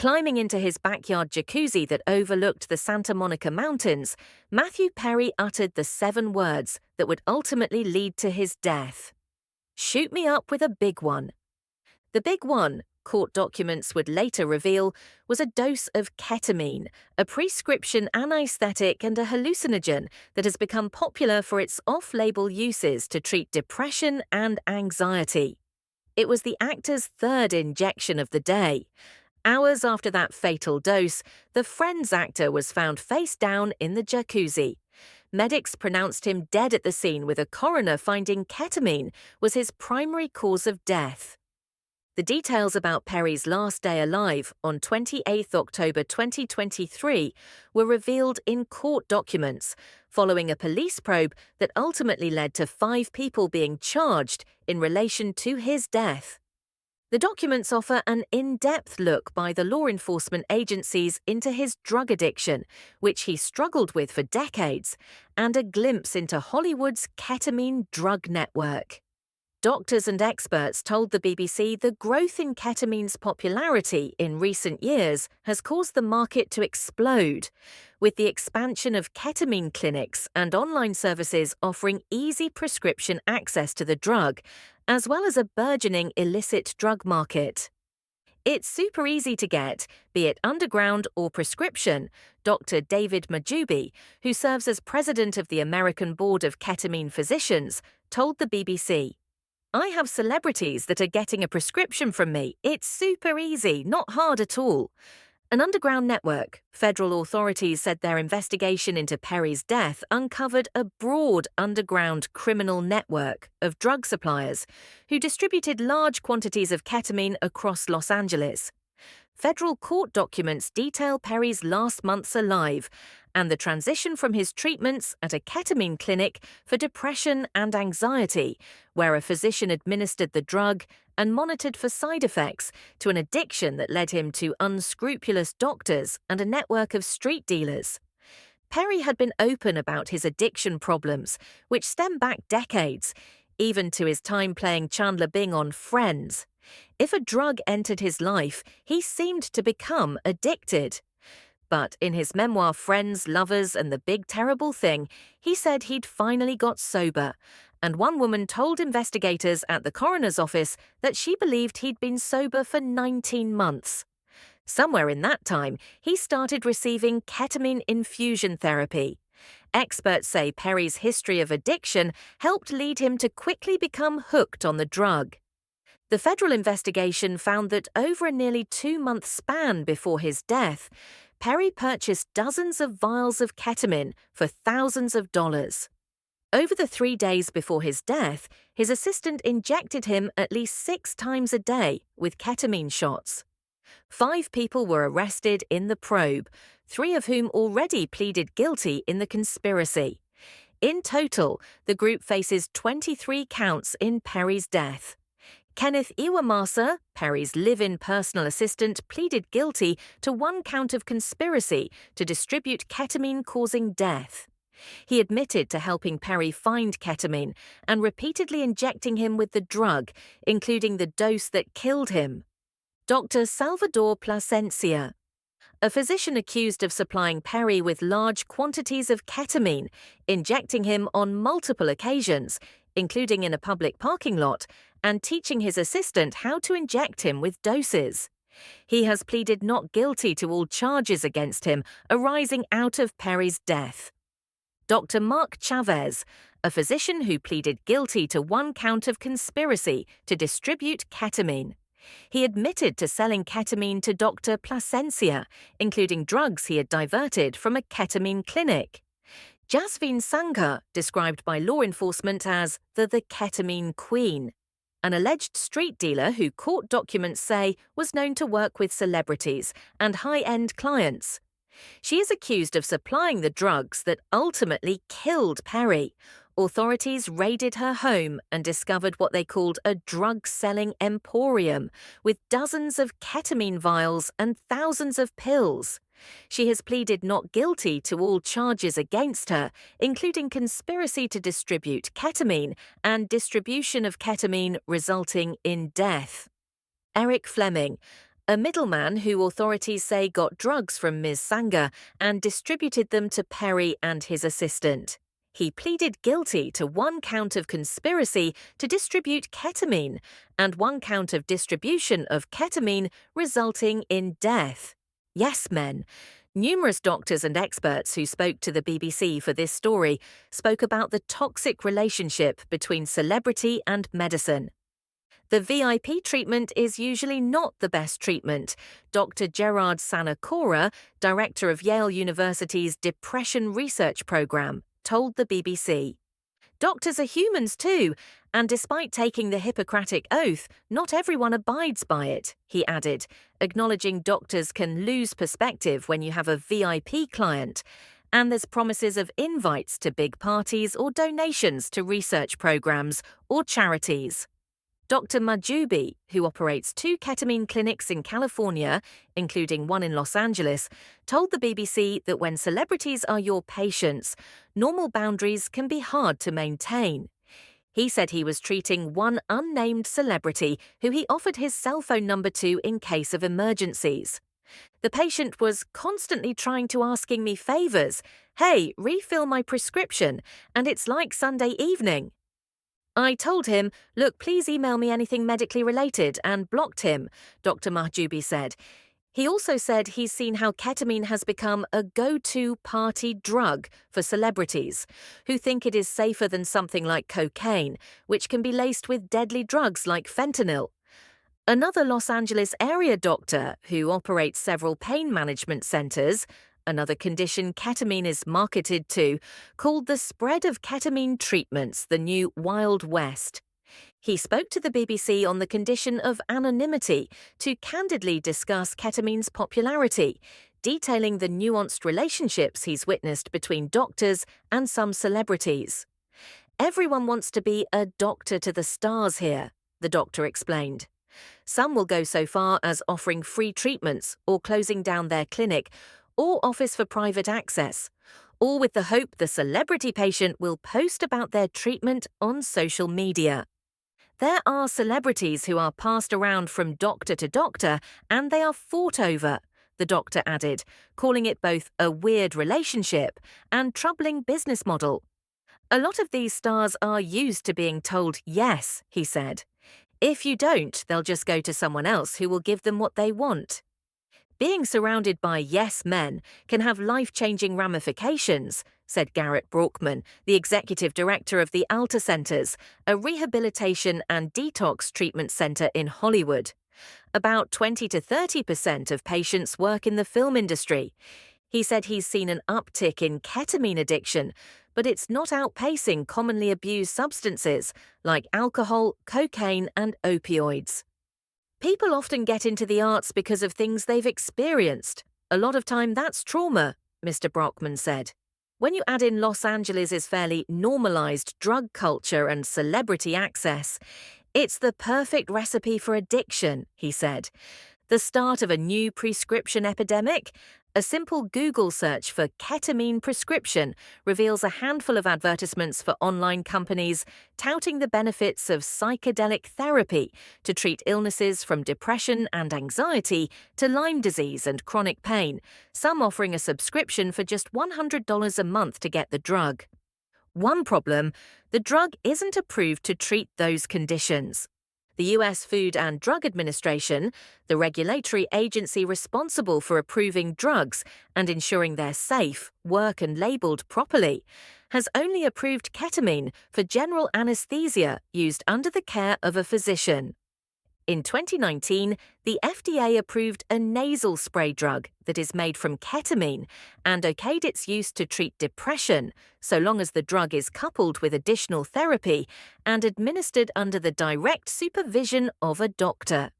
Climbing into his backyard jacuzzi that overlooked the Santa Monica Mountains, Matthew Perry uttered the 7 words that would ultimately lead to his death. "Shoot me up with a big one." The big one, court documents would later reveal, was a dose of ketamine, a prescription anesthetic and a hallucinogen that has become popular for its off-label uses to treat depression and anxiety. It was the actor's 3rd injection of the day. Hours after that fatal dose, the Friends actor was found face down in the jacuzzi. Medics pronounced him dead at the scene, with a coroner finding ketamine was his primary cause of death. The details about Perry's last day alive on 28 October 2023 were revealed in court documents, following a police probe that ultimately led to 5 people being charged in relation to his death. The documents offer an in-depth look by the law enforcement agencies into his drug addiction, which he struggled with for decades, and a glimpse into Hollywood's ketamine drug network. Doctors and experts told the BBC the growth in ketamine's popularity in recent years has caused the market to explode, with the expansion of ketamine clinics and online services offering easy prescription access to the drug, as well as a burgeoning illicit drug market. It's super easy to get, be it underground or prescription, Dr. David Majubi, who serves as president of the American Board of Ketamine Physicians, told the BBC. "I have celebrities that are getting a prescription from me. It's super easy, not hard at all." An underground network, federal authorities said their investigation into Perry's death uncovered a broad underground criminal network of drug suppliers who distributed large quantities of ketamine across Los Angeles. Federal court documents detail Perry's last months alive and the transition from his treatments at a ketamine clinic for depression and anxiety, where a physician administered the drug and monitored for side effects, to an addiction that led him to unscrupulous doctors and a network of street dealers. Perry had been open about his addiction problems, which stem back decades, even to his time playing Chandler Bing on Friends. If a drug entered his life, he seemed to become addicted. But in his memoir Friends, Lovers, and the Big Terrible Thing, he said he'd finally got sober, and one woman told investigators at the coroner's office that she believed he'd been sober for 19 months. Somewhere in that time, he started receiving ketamine infusion therapy. Experts say Perry's history of addiction helped lead him to quickly become hooked on the drug. The federal investigation found that over a nearly 2-month span before his death, Perry purchased dozens of vials of ketamine for thousands of dollars. Over the 3 days before his death, his assistant injected him at least 6 times a day with ketamine shots. 5 people were arrested in the probe, 3 of whom already pleaded guilty in the conspiracy. In total, the group faces 23 counts in Perry's death. Kenneth Iwamasa, Perry's live-in personal assistant, pleaded guilty to 1 count of conspiracy to distribute ketamine causing death. He admitted to helping Perry find ketamine and repeatedly injecting him with the drug, including the dose that killed him. Dr. Salvador Plasencia, a physician accused of supplying Perry with large quantities of ketamine, injecting him on multiple occasions, including in a public parking lot, and teaching his assistant how to inject him with doses. He has pleaded not guilty to all charges against him arising out of Perry's death. Dr. Mark Chavez, a physician who pleaded guilty to 1 count of conspiracy to distribute ketamine. He admitted to selling ketamine to Dr. Plasencia, including drugs he had diverted from a ketamine clinic. Jasveen Sankar, described by law enforcement as the ketamine queen, an alleged street dealer who court documents say was known to work with celebrities and high-end clients. She is accused of supplying the drugs that ultimately killed Perry. Authorities raided her home and discovered what they called a drug-selling emporium, with dozens of ketamine vials and thousands of pills. She has pleaded not guilty to all charges against her, including conspiracy to distribute ketamine and distribution of ketamine resulting in death. Eric Fleming, a middleman who authorities say got drugs from Ms. Sanger and distributed them to Perry and his assistant. He pleaded guilty to 1 count of conspiracy to distribute ketamine and 1 count of distribution of ketamine resulting in death. Yes, men. Numerous doctors and experts who spoke to the BBC for this story spoke about the toxic relationship between celebrity and medicine. The VIP treatment is usually not the best treatment, Dr. Gerard Sanacora, director of Yale University's Depression Research Programme, told the BBC. Doctors are humans too, and despite taking the Hippocratic Oath, not everyone abides by it, he added, acknowledging doctors can lose perspective when you have a VIP client, and there's promises of invites to big parties or donations to research programs or charities. Dr. Majubi, who operates 2 ketamine clinics in California, including one in Los Angeles, told the BBC that when celebrities are your patients, normal boundaries can be hard to maintain. He said he was treating one unnamed celebrity who he offered his cell phone number to in case of emergencies. The patient was constantly trying to asking me favors. Hey, refill my prescription, and it's like Sunday evening. I told him, look, please email me anything medically related, and blocked him, Dr. Mahjoubi said. He also said he's seen how ketamine has become a go-to party drug for celebrities, who think it is safer than something like cocaine, which can be laced with deadly drugs like fentanyl. Another Los Angeles area doctor, who operates several pain management centers, another condition ketamine is marketed to, called the spread of ketamine treatments the new Wild West. He spoke to the BBC on the condition of anonymity to candidly discuss ketamine's popularity, detailing the nuanced relationships he's witnessed between doctors and some celebrities. Everyone wants to be a doctor to the stars here, the doctor explained. Some will go so far as offering free treatments or closing down their clinic or office for private access, all with the hope the celebrity patient will post about their treatment on social media. There are celebrities who are passed around from doctor to doctor and they are fought over, the doctor added, calling it both a weird relationship and troubling business model. A lot of these stars are used to being told yes, he said. If you don't, they'll just go to someone else who will give them what they want. Being surrounded by yes men can have life-changing ramifications, said Garrett Brockman, the executive director of the Alta Centers, a rehabilitation and detox treatment center in Hollywood. About 20 to 30% of patients work in the film industry. He said he's seen an uptick in ketamine addiction, but it's not outpacing commonly abused substances like alcohol, cocaine, and opioids. People often get into the arts because of things they've experienced. A lot of time that's trauma, Mr. Brockman said. When you add in Los Angeles' fairly normalized drug culture and celebrity access, it's the perfect recipe for addiction, he said. The start of a new prescription epidemic? A simple Google search for ketamine prescription reveals a handful of advertisements for online companies touting the benefits of psychedelic therapy to treat illnesses from depression and anxiety to Lyme disease and chronic pain, some offering a subscription for just $100 a month to get the drug. One problem, the drug isn't approved to treat those conditions. The U.S. Food and Drug Administration, the regulatory agency responsible for approving drugs and ensuring they're safe, work and labeled properly, has only approved ketamine for general anesthesia used under the care of a physician. In 2019, the FDA approved a nasal spray drug that is made from ketamine and okayed its use to treat depression, so long as the drug is coupled with additional therapy and administered under the direct supervision of a doctor.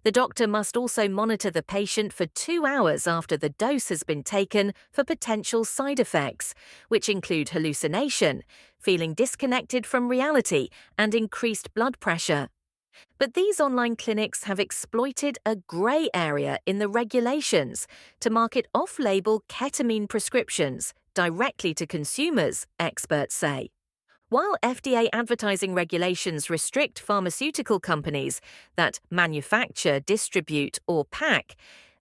The doctor must also monitor the patient for 2 hours after the dose has been taken for potential side effects, which include hallucination, feeling disconnected from reality, and increased blood pressure. But these online clinics have exploited a grey area in the regulations to market off-label ketamine prescriptions directly to consumers, experts say. While FDA advertising regulations restrict pharmaceutical companies that manufacture, distribute, or pack,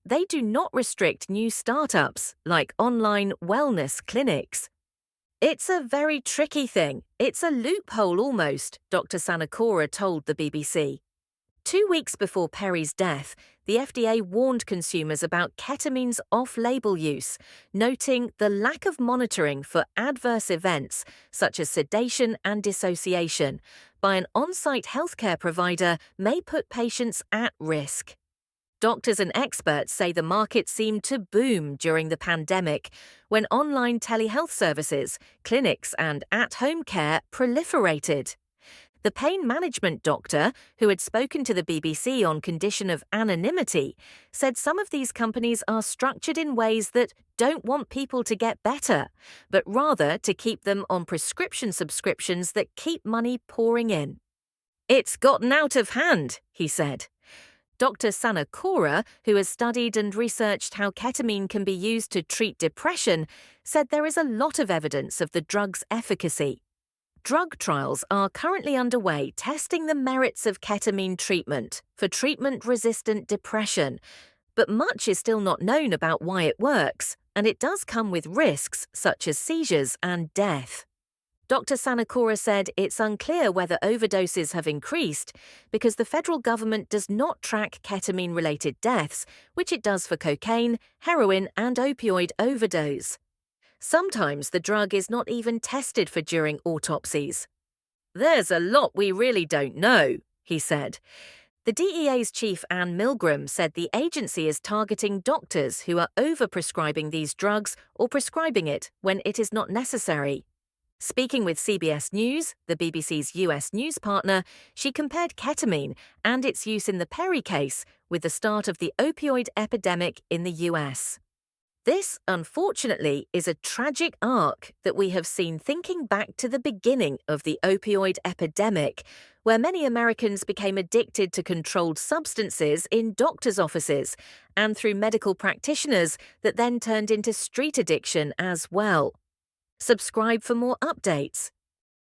they do not restrict new startups like online wellness clinics. It's a very tricky thing. It's a loophole almost, Dr. Sanakora told the BBC. 2 weeks before Perry's death, the FDA warned consumers about ketamine's off-label use, noting the lack of monitoring for adverse events such as sedation and dissociation by an on-site healthcare provider may put patients at risk. Doctors and experts say the market seemed to boom during the pandemic when online telehealth services, clinics, and at-home care proliferated. The pain management doctor, who had spoken to the BBC on condition of anonymity, said some of these companies are structured in ways that don't want people to get better, but rather to keep them on prescription subscriptions that keep money pouring in. It's gotten out of hand, he said. Dr. Sanakora, who has studied and researched how ketamine can be used to treat depression, said there is a lot of evidence of the drug's efficacy. Drug trials are currently underway testing the merits of ketamine treatment for treatment-resistant depression, but much is still not known about why it works, and it does come with risks such as seizures and death. Dr. Sanakora said it's unclear whether overdoses have increased because the federal government does not track ketamine-related deaths, which it does for cocaine, heroin, and opioid overdose. Sometimes the drug is not even tested for during autopsies. There's a lot we really don't know, he said. The DEA's chief Anne Milgram said the agency is targeting doctors who are overprescribing these drugs or prescribing it when it is not necessary. Speaking with CBS News, the BBC's US news partner, she compared ketamine and its use in the Perry case with the start of the opioid epidemic in the US. This, unfortunately, is a tragic arc that we have seen thinking back to the beginning of the opioid epidemic, where many Americans became addicted to controlled substances in doctors' offices and through medical practitioners that then turned into street addiction as well. Subscribe for more updates.